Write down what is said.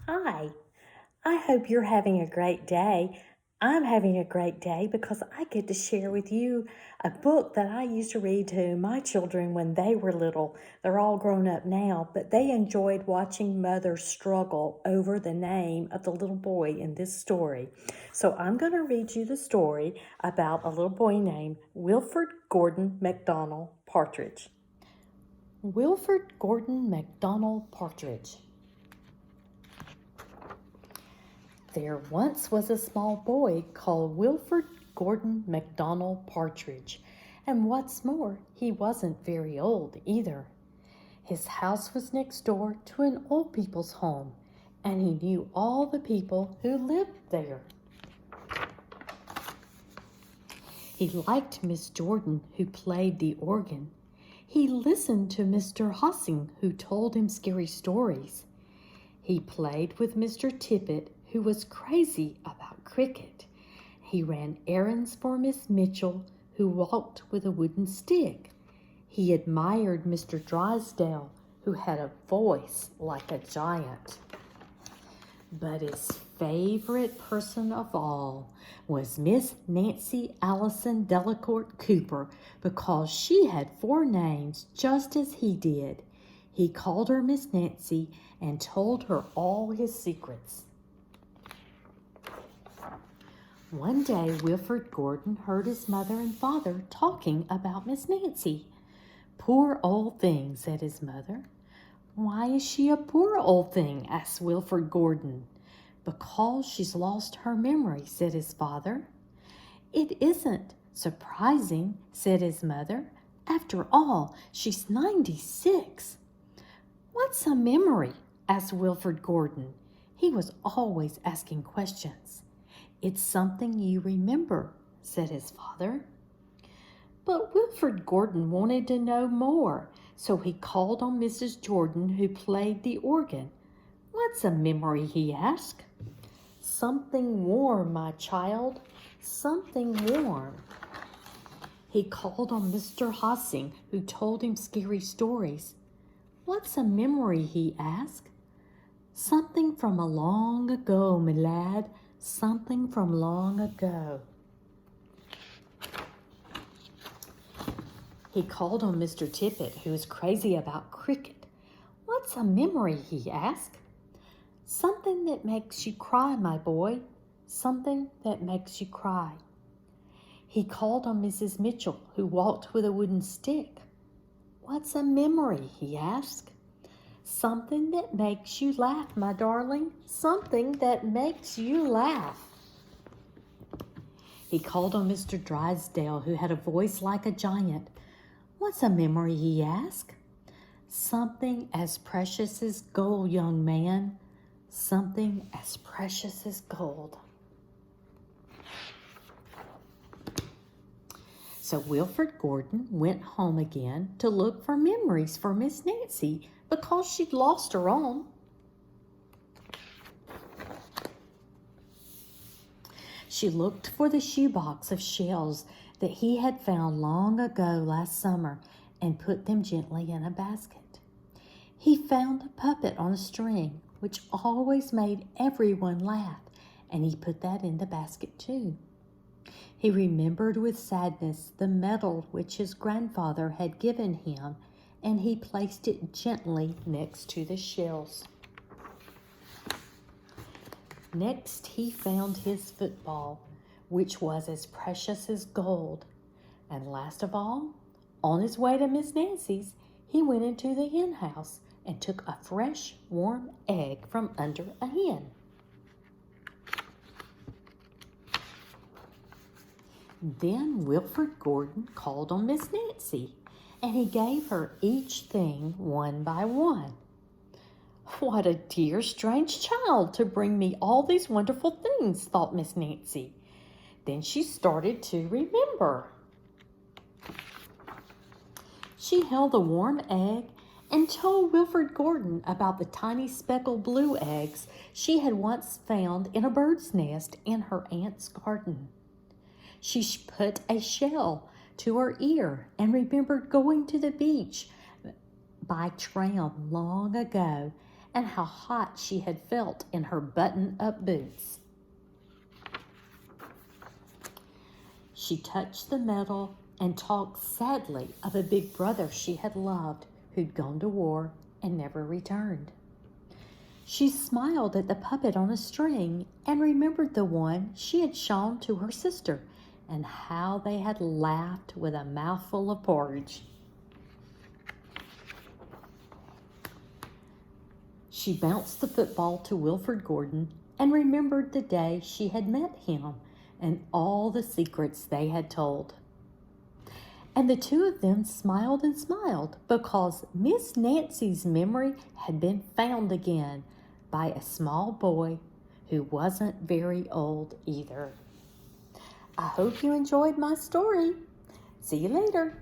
Hi, I hope you're having a great day. I'm having a great day because I get to share with you a book that I used to read to my children when they were little. They're all grown up now, but they enjoyed watching mothers struggle over the name of the little boy in this story. So I'm going to read you the story about a little boy named Wilfred Gordon McDonald Partridge. Wilfred Gordon McDonald Partridge. There once was a small boy called Wilfred Gordon McDonald Partridge, and what's more, he wasn't very old either. His house was next door to an old people's home, and he knew all the people who lived there. He liked Miss Jordan, who played the organ. He listened to Mr. Hossing, who told him scary stories. He played with Mr. Tippet, who was crazy about cricket. He ran errands for Miss Mitchell, who walked with a wooden stick. He admired Mr. Drysdale, who had a voice like a giant. But his favorite person of all was Miss Nancy Allison Delacourt Cooper, because she had 4 names just as he did. He called her Miss Nancy and told her all his secrets. One day, Wilfred Gordon heard his mother and father talking about Miss Nancy. "Poor old thing," said his mother. "Why is she a poor old thing?" asked Wilfred Gordon. "Because she's lost her memory," said his father. "It isn't surprising," said his mother. "After all, she's 96. "What's a memory?" asked Wilfred Gordon. He was always asking questions. "It's something you remember," said his father. But Wilfred Gordon wanted to know more, so he called on Mrs. Jordan, who played the organ. "What's a memory?" he asked. "Something warm, my child, something warm." He called on Mr. Hossing, who told him scary stories. "What's a memory?" he asked. "Something from a long ago, my lad, something from long ago." He called on Mr. Tippet, who was crazy about cricket. "What's a memory?" he asked. "Something that makes you cry, my boy, something that makes you cry." He called on Mrs. Mitchell, who walked with a wooden stick. "What's a memory?" he asked. "Something that makes you laugh, my darling, something that makes you laugh." He called on Mr. Drysdale, who had a voice like a giant. "What's a memory?" he asked. "Something as precious as gold, young man, something as precious as gold." So Wilfred Gordon went home again to look for memories for Miss Nancy, because she'd lost her own. She looked for the shoebox of shells that he had found long ago last summer and put them gently in a basket. He found a puppet on a string, which always made everyone laugh, and he put that in the basket too. He remembered with sadness the medal which his grandfather had given him, and he placed it gently next to the shells. Next, he found his football, which was as precious as gold. And last of all, on his way to Miss Nancy's, he went into the hen house and took a fresh, warm egg from under a hen. Then Wilfred Gordon called on Miss Nancy, and he gave her each thing one by one. "What a dear, strange child to bring me all these wonderful things," thought Miss Nancy. Then she started to remember. She held the warm egg and told Wilfred Gordon about the tiny speckled blue eggs she had once found in a bird's nest in her aunt's garden. She put a shell to her ear and remembered going to the beach by tram long ago and how hot she had felt in her button-up boots. She touched the metal and talked sadly of a big brother she had loved who'd gone to war and never returned. She smiled at the puppet on a string and remembered the one she had shown to her sister and how they had laughed with a mouthful of porridge. She bounced the football to Wilfred Gordon and remembered the day she had met him and all the secrets they had told. And the two of them smiled and smiled because Miss Nancy's memory had been found again by a small boy who wasn't very old either. I hope you enjoyed my story. See you later.